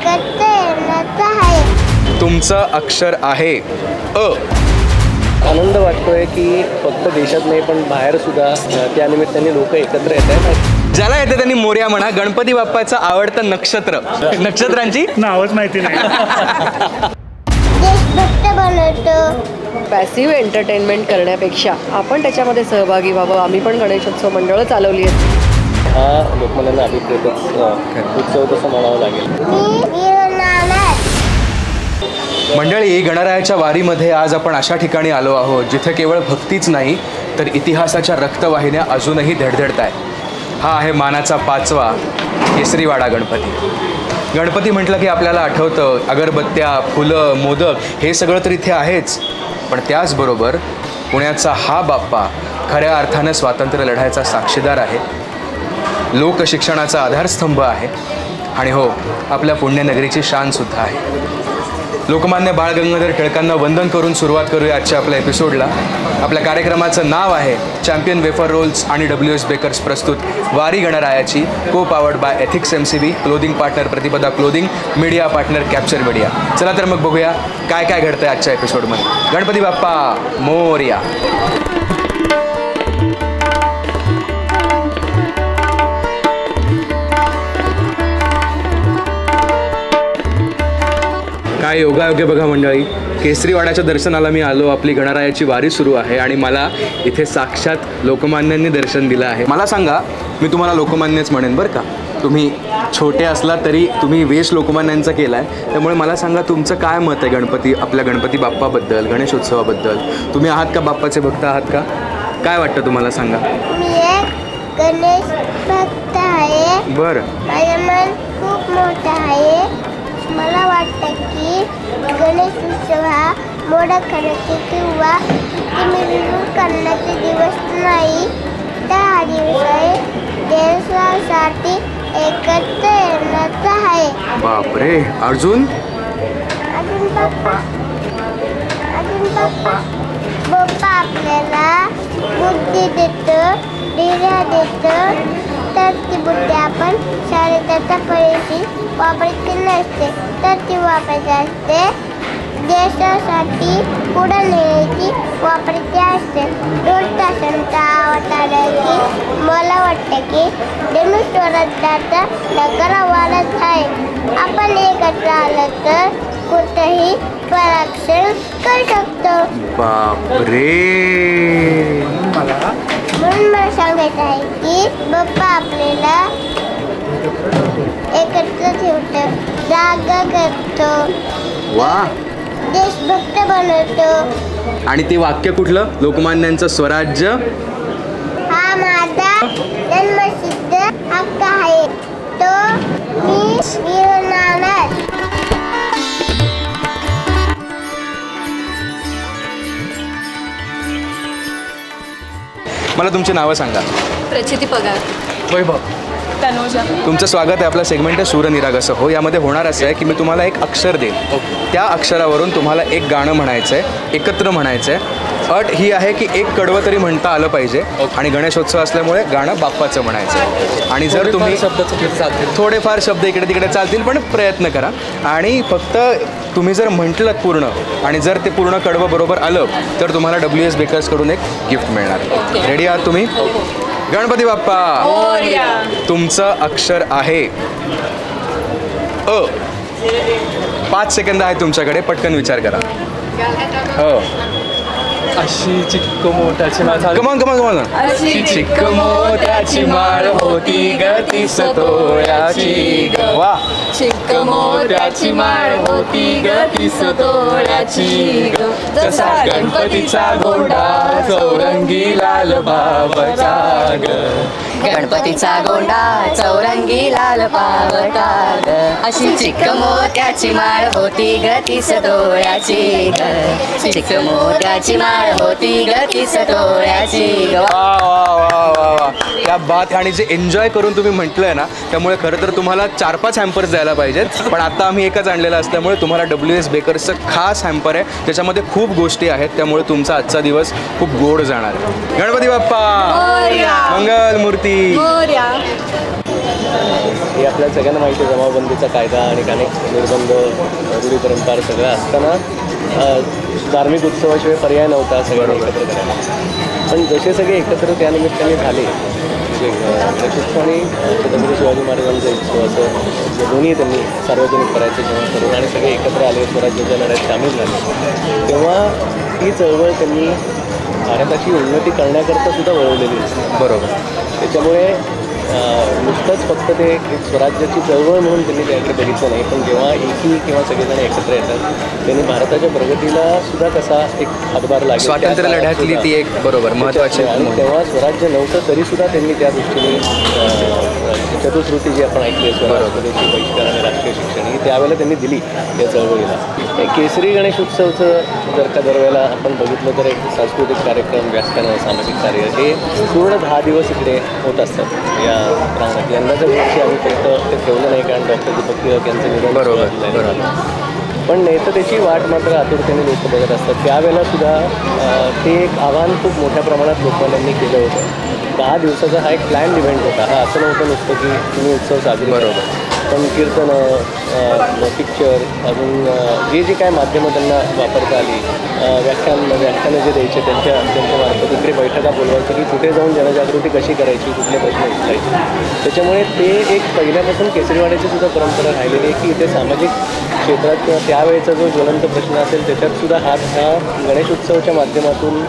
एकत्र येण्याचा आहे. तुमचं अक्षर आहे अ. आनंद वाटतोय की फक्त देशात नाही पण बाहेर सुद्धा त्यानिमित्ताने लोक एकत्र येत आहेत. ज्याला येते त्यांनी मोरया म्हणा. गणपती बाप्पाचं आवडतं नक्षत्र, नक्षत्रांची नावच माहिती नाही. देशभक्त बनवतो. पॅसिव्ह एंटरटेनमेंट करण्यापेक्षा आपण त्याच्यामध्ये सहभागी व्हावं. आम्ही पण गणेशोत्सव मंडळं चालवली आहेत. हा लोकमान्य अभिप्रेतच उत्सव तसं म्हणावं लागेल. मी वीरनारायण. मंडळी, गणरायाच्या वारीमध्ये आज आपण अशा ठिकाणी आलो आहोत जिथे केवळ भक्तीच नाही तर इतिहासाच्या रक्तवाहिन्या अजूनही धडधडत आहेत. हा आहे मानाचा 5वा केसरीवाडा गणपती. गणपती म्हटलं की आपल्याला आठवतं अगरबत्त्या, फुलं, मोदक हे सगळं तर इथे आहेच, पण त्याचबरोबर पुण्याचा हा बाप्पा खऱ्या अर्थानं स्वातंत्र्य लढ्याचा साक्षीदार आहे, लोकशिक्षणाचा आधारस्तंभ आहे आणि हो, आपल्या पुण्यनगरीची शानसुद्धा आहे. लोकमान्य बाळ गंगाधर टिळकांना वंदन करून सुरुवात करूया आजच्या आपल्या एपिसोडला. आपल्या कार्यक्रमाचं नाव आहे चॅम्पियन वेफर रोल्स आणि WS बेकर्स प्रस्तुत वारी गणरायाची, co powered by ethics MCB, clothing partner Pratipada clothing, media partner capture media. चला तर मग बघूया काय काय घडतंय आजच्या एपिसोडमध्ये. गणपती बाप्पा मोरया. काय योगायोग्य बघा मंडळी, केसरीवाड्याच्या दर्शनाला मी आलो. आपली गणरायाची वारी सुरू आहे आणि मला इथे साक्षात लोकमान्यांनी दर्शन दिलं आहे. मला सांगा, मी तुम्हाला लोकमान्यच म्हणेन बरं का. तुम्ही छोटे असला तरी तुम्ही वेश लोकमान्यांचा केला आहे. त्यामुळे मला सांगा, तुमचं काय मत आहे गणपती, आपल्या गणपती बाप्पाबद्दल, गणेशोत्सवाबद्दल? तुम्ही आहात का बाप्पाचे भक्त आहात का? काय वाटतं तुम्हाला सांगा. मी एक गणेश भक्त आहे. बरं. माझं मन खूप मोठं आहे. मला वाटतं की गणेश उत्सव हा मोठा खरेदी किंवा मिरवणूक करण्याचे दिवस नाही, तर हा दिवस आहे देशासाठी एकत्र येण्याचा आहे. बापरे. अजून बाप्पा बाप्पा आपल्याला बुद्धी देतो, धैर्य देतो, तर ती बुद्धी आपण शारीरिक परिस्थिती वापरायची नसते, तर ती वापरायची असते देशासाठी पुढे नेण्याची वापरायची असते. दुष्टांचा अवताराची मला वाटतं की धनुष्वराचा नगर वाढत आहे. आपण एकत्र आलं तर कुठेही पराक्षण करू शकतो. बापरे. म्हणून मला सांगायचं आहे की बाप्पा आपल्याला एकत्र ठेवतो, जागा करतो, वा. देशभक्त बनवतो. आणि ते वाक्य कुठलं? लोकमान्यांचं स्वराज्य हा माझा जन्मसिद्ध हक्क आहे, तो मी मिळवणार. मला तुमची नावं सांगा. प्रचिती पगार. वैभव. तनुजा. तुमचं स्वागत आहे. आपला सेगमेंट आहे सूरनिरागस हो. यामध्ये होणार असं आहे की मी तुम्हाला एक अक्षर देईन, त्या अक्षरावरून तुम्हाला एक गाणं म्हणायचं आहे, एकत्र म्हणायचं आहे. अट ही आहे की एक कडवं तरी म्हणता आलं पाहिजे आणि गणेशोत्सव असल्यामुळे गाणं बाप्पाचं म्हणायचं आहे. आणि जर तुम्ही थोडेफार शब्द इकडे तिकडे चालतील, पण प्रयत्न करा. आणि फक्त तुम्ही जर म्हटलं पूर्ण आणि जर ते पूर्ण कडवं बरोबर आलं तर तुम्हाला WS बेकर्सकडून एक गिफ्ट मिळणार. रेडी आहात तुम्ही? गणपती बाप्पा. तुमचं अक्षर आहे अ. 5 सेकंद आहे तुमच्याकडे, पटकन विचार करा. हो. अशी चिक्क मोठ्याची माळ. कमान कमान कमान. अशी चिक्क मोठ्याची माळ होती ग तीस तोळ्याची ग. वा. चिक्क मोठ्याची माळ होती ग तीस तोळ्याची ग. जसा गणपतीचा गोंडा चौरंगी लाल बाबाचा ग. गणपतीचा गोंडा चौरंगी लाल पावटा ग. अशी चिक्क मोत्याची माळ होती ग तीस तोळ्याची ग. चिक्क मोत्याची माळ होती ग तीस तोळ्याची ग. वा वा वा वा वा. त्या बात. आणि जे एन्जॉय करून तुम्ही म्हटलंय ना, त्यामुळे खरं तर तुम्हाला 4-5 हॅम्पर्स द्यायला पाहिजेत, पण आता आम्ही एकच आणलेला असल्यामुळे तुम्हाला WS बेकर्सचं खास हॅम्पर आहे. त्याच्यामध्ये खूप गोष्टी आहेत, त्यामुळे तुमचा आजचा दिवस खूप गोड जाणार आहे. गणपती बाप्पा मंगल मूर्ती. हे आपल्याला सगळ्यांना माहिती आहे, जमावबंदीचा कायदा आणि अनेक निर्बंध, रूढी परंपरा सगळं असताना धार्मिक उत्सवाशिवाय पर्याय नव्हता सगळ्यांना एकत्र करायला. पण जसे सगळे एकत्र त्यानिमित्ताने झाले, म्हणजे गणेशोत्सव आणि छत्रपती शिवाजी महाराजांचा उत्सव असं दोन्ही त्यांनी सार्वजनिक करायचं जेव्हा करून आणि सगळे एकत्र आले, स्वराज्याच्या लढ्यात सामील झाले, तेव्हा ही चळवळ त्यांनी भारताची उन्नती करण्याकरता सुद्धा वळवलेली असते. बरोबर. त्याच्यामुळे नुसतंच फक्त ते एक स्वराज्याची चळवळ म्हणून त्यांनी त्याकडे बघितलं नाही, पण जेव्हा एकी किंवा सगळेजण एकत्र येतात त्यांनी भारताच्या प्रगतीला सुद्धा कसा एक हातभार लागेल, स्वातंत्र्य लढ्यातली ती एक बरोबर महत्त्वाची. आणि तेव्हा स्वराज्य नव्हतं तरीसुद्धा त्यांनी त्या दृष्टीने चतुश्रुती जी आपण ऐकली, स्वराज्याची बहिष्कार आणि राष्ट्रीय शिक्षण ही त्यावेळेला त्यांनी दिली या चळवळीला. केसरी गणेश उत्सवचं जर का दरवेळेला आपण बघितलं तर एक सांस्कृतिक कार्यक्रम, व्याख्यानं, सामाजिक कार्य हे पूर्ण 10 दिवस इकडे होत असतात या प्रांगणात. यंदाच्या वर्षी आम्ही फक्त ते ठेवलं नाही कारण डॉक्टर दीपक टिळक यांचं निधन बरोबर. पण नाही तर त्याची वाट मात्र आतुरतेने लोक बघत असतात. त्यावेळेला सुद्धा ते एक आव्हान खूप मोठ्या प्रमाणात लोकांनी केलं होतं. 10 दिवसाचा हा एक प्लॅन्ड इव्हेंट होता. हा असं नव्हतं नुसतं की तुम्ही उत्सव साजरे बरोबर, पण कीर्तनं, पिक्चर, अजून जे काय माध्यमं त्यांना वापरता आली, व्याख्यानं जे द्यायचे त्यांच्यामार्फत इकडे बैठका बोलवायचं की कुठे जाऊन जनजागृती कशी करायची, कुठले प्रश्न उचलायचे. त्याच्यामुळे ते एक पहिल्यापासून केसरीवाड्याची सुद्धा परंपरा राहिलेली आहे की इथे सामाजिक क्षेत्रात किंवा त्यावेळेचा जो ज्वलंत प्रश्न असेल त्याच्यात सुद्धा हा गणेश उत्सवाच्या माध्यमातून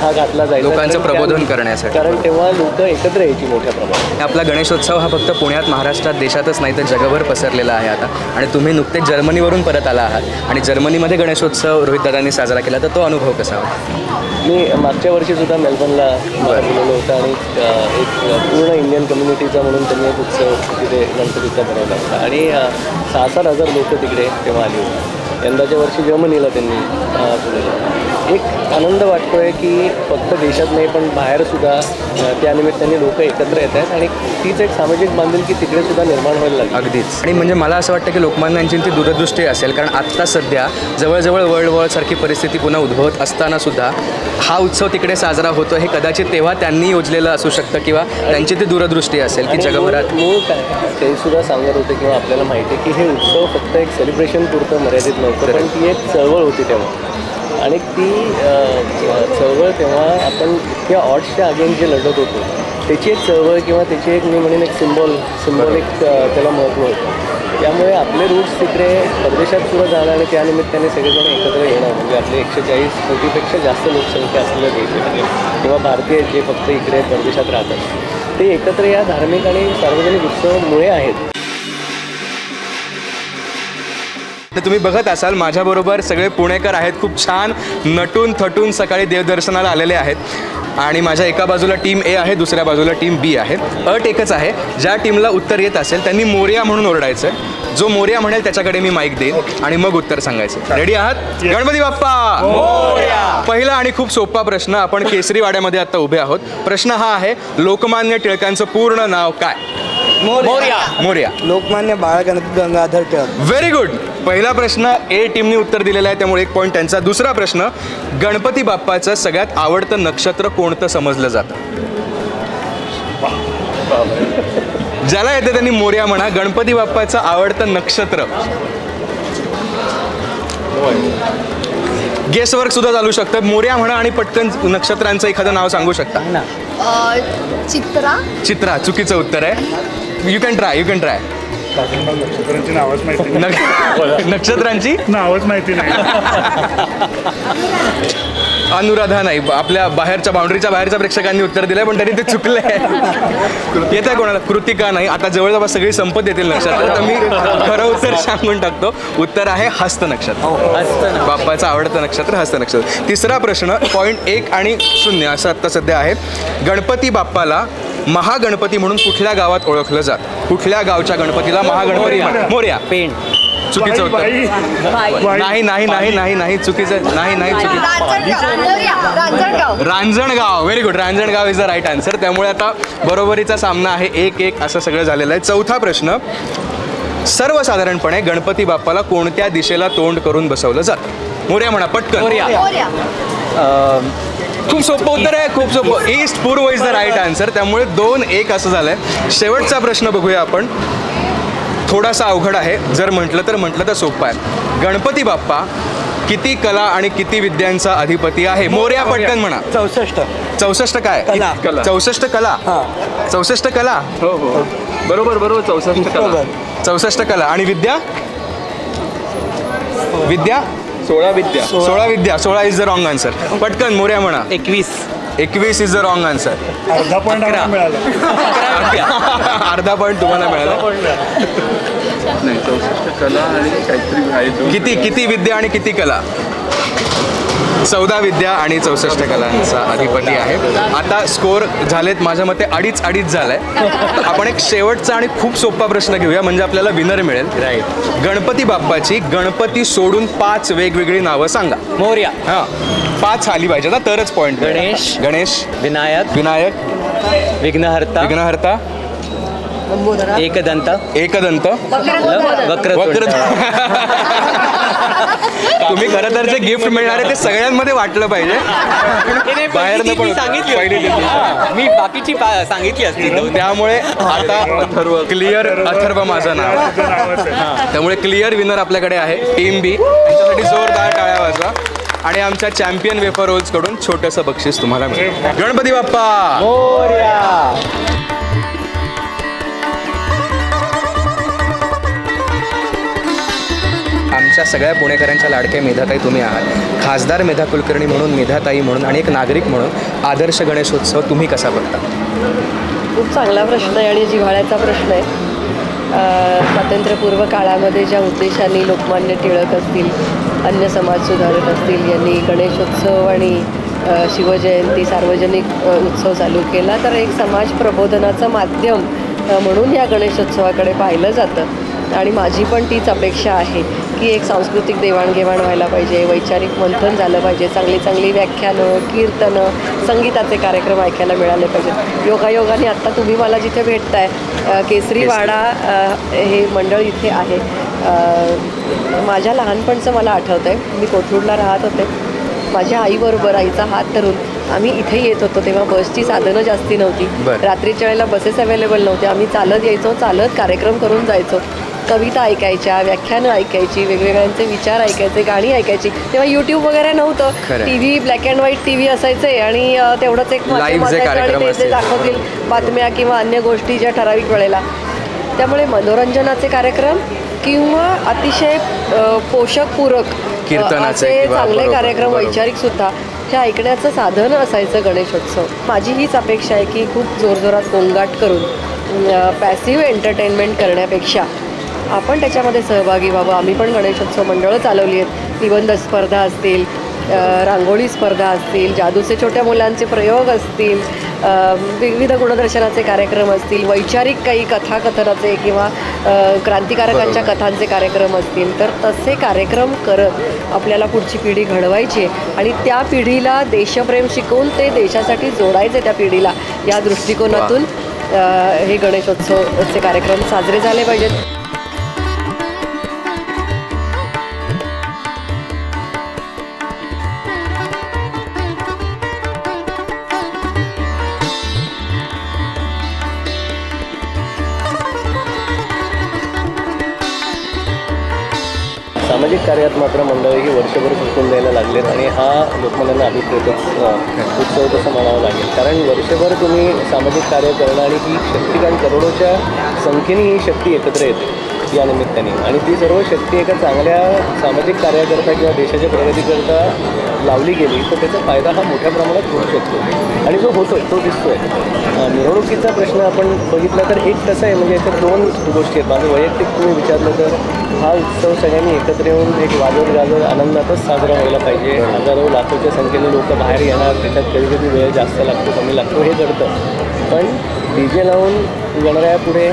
हा घातला जायचा, लोकांचं प्रबोधन करण्यासाठी. कारण तेव्हा लोक एकत्र यायची मोठ्या प्रमाणात. आपला गणेशोत्सव हा फक्त पुण्यात, महाराष्ट्रात, देशातच नाही तर जगभर पसरलेला आहे आता. आणि तुम्ही नुकतेच जर्मनीवरून परत आला आहात आणि जर्मनीमध्ये गणेशोत्सव रोहितदादांनी साजरा केला, तर तो अनुभव कसा होता? मी मागच्या वर्षीसुद्धा मेलबर्नला बोलवलं होतं आणि एक पूर्ण इंडियन कम्युनिटीचा म्हणून त्यांनी एक उत्सव तिथे गणपतीचा बनवला होता आणि 6,000 लोक तिकडे तेव्हा आली होती. यंदाच्या वर्षी जर्मनीला त्यांनी बोलवलं. एक आनंद वाटतो आहे की फक्त देशात नाही पण बाहेरसुद्धा त्यानिमित्ताने लोक एकत्र येत आहेत आणि तीच एक सामाजिक बांधिलकी तिकडे सुद्धा निर्माण व्हायला लागली. अगदीच. आणि म्हणजे मला असं वाटतं की लोकमान्यांची ती दूरदृष्टी असेल, कारण आत्ता सध्या जवळजवळ वर्ल्ड वॉरसारखी परिस्थिती पुन्हा उद्भवत असताना सुद्धा हा उत्सव तिकडे साजरा होतो, हे कदाचित तेव्हा त्यांनी योजलेलं असू शकतं किंवा त्यांची ती दूरदृष्टी असेल की जगभरात मूळ काय ते सुद्धा सांगत होते किंवा आपल्याला माहिती आहे की हे उत्सव फक्त एक सेलिब्रेशन पुरतं मर्यादित नव्हतं, पण ती एक चळवळ होती तेव्हा. आणि ती चळवळ तेव्हा आपण इतक्या ऑड्सच्या अगेन्स्ट जे लढत होतो त्याची एक चळवळ किंवा त्याची एक मी म्हणेन एक सिम्बॉलिक त्याला महत्त्व होतं. त्यामुळे आपले रूट्स तिकडे परदेशात सुद्धा जाणं आणि त्यानिमित्ताने सगळेजण एकत्र येणं, म्हणजे आपले 140 कोटीपेक्षा जास्त लोकसंख्या असलेल्या देश किंवा भारतीय जे फक्त इकडे परदेशात राहतात ते एकत्र या धार्मिक आणि सार्वजनिक उत्सवामुळे आहेत. तुम्ही बघत असाल माझ्याबरोबर सगळे पुणेकर आहेत, खूप छान नटून थटून सकाळी देवदर्शनाला आलेले आहेत आणि माझ्या एका बाजूला टीम ए आहे, दुसऱ्या बाजूला टीम बी आहे. अट एकच आहे, ज्या टीमला उत्तर येत असेल त्यांनी मोरया म्हणून ओरडायचं. जो मोरया म्हणेल त्याच्याकडे मी माईक देईन आणि मग उत्तर सांगायचं. रेडी आहात? गणपती बाप्पा मोरया. पहिला आणि खूप सोपा प्रश्न. आपण केसरीवाड्यामध्ये आता उभे आहोत. प्रश्न हा आहे, लोकमान्य टिळकांचं पूर्ण नाव काय? मोरया. मोरया. लोकमान्य बाळ गंगाधर टिळक. Very good. पहिला प्रश्न ए टीमने उत्तर दिलेला आहे, त्यामुळे 1 पॉईंट त्यांचा. दुसरा प्रश्न, गणपती बाप्पाचं सगळ्यात आवडतं नक्षत्र कोणतं समजलं जातं? ज्याला येतं त्यांनी मोरया म्हणा. गणपती बाप्पाचं आवडतं नक्षत्र. गेसवर्क सुद्धा चालू शकतं. मोरया म्हणा आणि पटकन नक्षत्रांचं एखादं नाव सांगू शकता. चित्रा. चुकीचं उत्तर आहे. You can try. नक्षत्रांची नावच माहिती नाही. नक्षत्रांची नावच माहिती नाही. अनुराधा नाही, आपल्या बाहेरच्या बाउंड्रीच्या बाहेरच्या प्रेक्षकांनी उत्तर दिलंय पण तरी ते चुकलंय. येत आहे कोणाला? कृतिका नाही. आता जवळजवळ सगळी संपत येतील नक्षत्र, तर मी खरं उत्तर सांगून टाकतो. उत्तर आहे हस्त नक्षत्र. बाप्पाचं आवडतं नक्षत्र हस्त नक्षत्र. तिसरा प्रश्न, पॉईंट 1 आणि 0 असं आत्ता सध्या आहे. गणपती बाप्पाला महागणपती म्हणून कुठल्या गावात ओळखलं जातं? कुठल्या गावच्या गणपतीला महागणपती? मोरया. पेण. चुकीचं उत्तर. नाही चुकीचं. नाही Ranjangaon. Very good. Ranjangaon is the right answer. त्यामुळे आता बरोबरीचा सामना आहे. 1-1 असं सगळं झालेलं आहे. चौथा प्रश्न, सर्वसाधारणपणे गणपती बाप्पाला कोणत्या दिशेला तोंड करून बसवलं जातं? मोरया म्हणा पटकन. खूप सोपं उत्तर आहे, खूप सोपं. ईस्ट पूर्व इज द राईट आन्सर. त्यामुळे 2-1 असं झालंय. शेवटचा प्रश्न बघूया आपण. थोडासा अवघड आहे. जर म्हटलं तर सोपं आहे. गणपती बाप्पा किती कला आणि किती विद्यांचा अधिपती आहे? मोरया पटकन म्हणा. 64 काय? कला. 64 कला. 64 कला. हो हो बरोबर 64 कला. 64 कला आणि विद्या 16 विद्या. 16 विद्या. 16 इज द रॉंग आन्सर. पटकन मोरया म्हणा. 21 इज द रॉंग आन्सर. अर्धा पॉईंट आम्हाला मिळाला. अर्धा पॉईंट तुम्हाला मिळाला. नाही 64 कला आणि काहीतरी आहे. किती विद्या आणि किती कला? 14 विद्या आणि 64 कलांचा अधिपती आहे. आता स्कोर झालेत माझ्या मते 2.5 झालाय. आपण एक शेवटचा आणि खूप सोपा प्रश्न घेऊया म्हणजे आपल्याला विनर मिळेल. राईट. गणपती बाप्पाची गणपती सोडून 5 वेगवेगळी नावं सांगा. मोरया. हां 5 आली पाहिजे ना तरच पॉईंट. गणेश, विनायक, विघ्नहर्ता, एकदंत, वक्रतुंड. तुम्ही खरं तर जे गिफ्ट मिळणार आहे ते सगळ्यांमध्ये वाटलं पाहिजे. बाहेरनं पण मी बाकीची सांगितली असती. त्यामुळे आता क्लिअर अथर्व माझं नाव. त्यामुळे क्लिअर विनर आपल्याकडे आहे टीम बी. त्यांच्यासाठी जोरदार टाळ्या वाजवा. आणि आमच्या चॅम्पियन वेफर रोल्स कडून छोटंसं बक्षीस तुम्हाला मिळेल. गणपती बाप्पा मोरया. आमच्या सगळ्या पुणेकरांच्या लाडक्या मेधाताई तुम्ही आहात. खासदार मेधा कुलकर्णी म्हणून, मेधाताई म्हणून आणि एक नागरिक म्हणून आदर्श गणेशोत्सव तुम्ही कसा बघता? खूप चांगला प्रश्न आहे आणि जिव्हाळ्याचा प्रश्न आहे. स्वातंत्र्यपूर्व काळामध्ये ज्या उद्देशाने लोकमान्य टिळक असतील, अन्य समाज सुधारक असतील, यांनी गणेशोत्सव आणि शिवजयंती सार्वजनिक उत्सव चालू केला, तर एक समाज प्रबोधनाचं माध्यम म्हणून या गणेशोत्सवाकडे पाहिलं जातं. आणि माझी पण तीच अपेक्षा आहे की एक सांस्कृतिक देवाणघेवाण व्हायला पाहिजे, वैचारिक मंथन झालं पाहिजे, चांगली व्याख्यानं, कीर्तनं, संगीताचे कार्यक्रम ऐकायला मिळाले पाहिजेत. योगायोगाने आत्ता तुम्ही मला जिथे भेटताय केसरीवाडा हे मंडळ इथे आहे. माझ्या लहानपणचं मला आठवतं आहे. मी कोथरूडला राहत होते. माझ्या आईबरोबर, आईचा हात धरून आम्ही इथे येत होतो. तेव्हा बसची साधनं जास्ती नव्हती. रात्रीच्या वेळेला बसेस अवेलेबल नव्हत्या. आम्ही चालत यायचो, चालत कार्यक्रम करून जायचो. कविता ऐकायच्या, व्याख्यानं ऐकायची, वेगवेगळ्यांचे विचार ऐकायचे, गाणी ऐकायची. तेव्हा यूट्यूब वगैरे नव्हतं. T V, black and white T V असायचे आणि तेवढंच एक ते दाखवतील बातम्या किंवा अन्य गोष्टी ज्या ठराविक वेळेला. त्यामुळे मनोरंजनाचे कार्यक्रम किंवा अतिशय पोषक पूरक कीर्तनाचे चांगले कार्यक्रम, वैचारिक सुद्धा, हे ऐकण्याचं साधन असायचं गणेशोत्सव. माझी हीच अपेक्षा आहे की खूप जोरजोरात गोंगाट करून पॅसिव्ह एंटरटेनमेंट करण्यापेक्षा आपण त्याच्यामध्ये सहभागी व्हावं. आम्ही पण गणेशोत्सव मंडळं चालवली आहेत. निबंध स्पर्धा असतील, रांगोळी स्पर्धा असतील, जादूचे छोट्या मुलांचे प्रयोग असतील, विविध गुणदर्शनाचे कार्यक्रम असतील, वैचारिक काही कथाकथनाचे किंवा क्रांतिकारकांच्या कथांचे कार्यक्रम असतील. तर तसे कार्यक्रम करत आपल्याला पुढची पिढी घडवायची आहे आणि त्या पिढीला देशप्रेम शिकवून ते देशासाठी जोडायचे त्या पिढीला. या दृष्टिकोनातून हे गणेशोत्सवचे कार्यक्रम साजरे झाले पाहिजेत. सामाजिक कार्यात मात्र मंडळी ही वर्षभर झुकून द्यायला लागलेत आणि हा लोकमान्यांना अभिप्रेतच उत्सव तसं म्हणावं लागेल. कारण वर्षभर तुम्ही सामाजिक कार्य करणं आणि ही शक्ती, कारण करोडोच्या संख्येने ही शक्ती एकत्र येते या निमित्ताने आणि ती सर्व शक्ती एका चांगल्या सामाजिक कार्याकरता किंवा देशाच्या प्रगतीकरता लावली गेली तर त्याचा फायदा हा मोठ्या प्रमाणात होऊ शकतो आणि जो होतो तो दिसतो आहे. मिरवणुकीचा प्रश्न आपण बघितला तर एक कसं आहे, म्हणजे याच्यात 2 गोष्टी आहेत. माझं वैयक्तिक तुम्ही विचारलं तर हा उत्सव सगळ्यांनी एकत्र येऊन एक वाजत गाजत आनंदातच साजरा व्हायला पाहिजे. हजारो लाखोच्या संख्येने लोक बाहेर येणार, त्याच्यात कधी कधी वेळ जास्त लागतो, कमी लागतो, हे घडतं. पण DJ लावून गणरायापुढे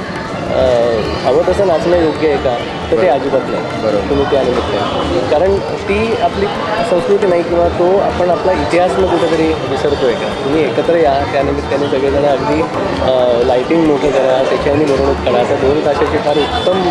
हवं तसं नाचणं योग्य आहे का, तर ते अजिबात नाही. बरोबर. तुम्ही त्यानिमित्ताने, कारण ती आपली संस्कृती नाही किंवा तो आपण आपला इतिहास न कुठेतरी विसरतोय का. तुम्ही एकत्र या, त्यानिमित्ताने सगळेजण अगदी लाईटिंग मोठं करा, त्याच्याने मिरवणूक करा. आता 2 तासाची फार उत्तम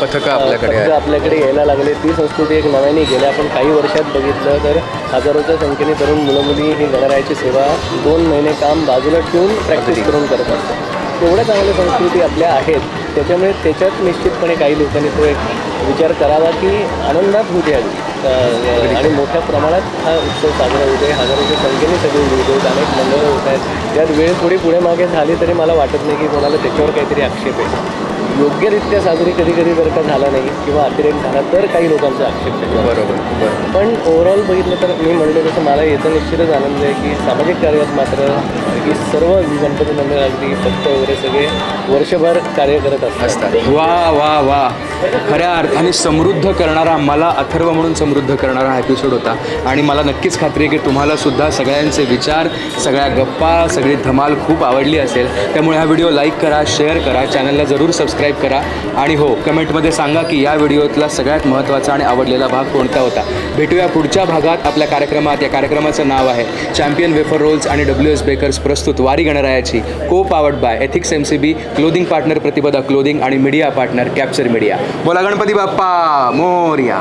पथकं आपल्याकडे आहेत. आपल्याकडे यायला लागले. ती संस्कृती एक नव्याने गेल्या आपण काही वर्षात बघितलं तर हजारोच्या संख्येने तरुण मुलं मुली ही गणरायाची सेवा 2 महिने काम बाजूला ठेवून प्रॅक्टिस करून करत असतात. एवढ्या चांगल्या संस्कृती आपल्या आहेत, त्याच्यामुळे त्याच्यात निश्चितपणे काही लोकांनी तो एक विचार करावा की आनंदात होऊ द्या आणि मोठ्या प्रमाणात हा उत्सव साजरा होते. हजारोच्या संख्येने सगळे होत आहेत, अनेक मंडळं होत आहेत. त्यात वेळ थोडी पुढे मागे झाली तरी मला वाटत नाही की कोणाला त्याच्यावर काहीतरी आक्षेप आहे. योग्यरित्या साजरी कधी कधी जर का झाला नाही किंवा अतिरेक झाला तर काही लोकांचा आक्षेप त्याच्यावर. बरोबर. पण ओव्हरऑल बघितलं तर मी म्हणलो तसं मला याचा निश्चितच आनंद आहे की सामाजिक कार्यात मात्र ही सर्व गणपती मंडळ अगदी भक्त वगैरे सगळे वर्षभर कार्य करत असतात. वा वा वा, खऱ्या अर्थाने समृद्ध करणारा, मला अथर्व म्हणून समृद्ध करणारा हा एपिसोड होता. आणि मला नक्कीच खात्री आहे की तुम्हाला सुद्धा सगळ्यांचे विचार, सगळ्या गप्पा, सगळी धमाल खूप आवडली असेल. त्यामुळे हा व्हिडिओ लाईक करा, शेअर करा, चॅनलला जरूर सबस्क्राईब करा आणि हो, कमेंटमध्ये सांगा की या व्हिडिओतला सगळ्यात महत्त्वाचा आणि आवडलेला भाग कोणता होता. भेटूया पुढच्या भागात आपल्या कार्यक्रमात. या कार्यक्रमाचं नाव आहे चॅम्पियन वेफर रोल्स आणि WS बेकर्स प्रस्तुत वारी गणरायाची, co powered by ethics MCB, clothing partner Pratipada clothing आणि मीडिया पार्टनर कॅप्चर मीडिया. बोला गणपती बाप्पा मोरया.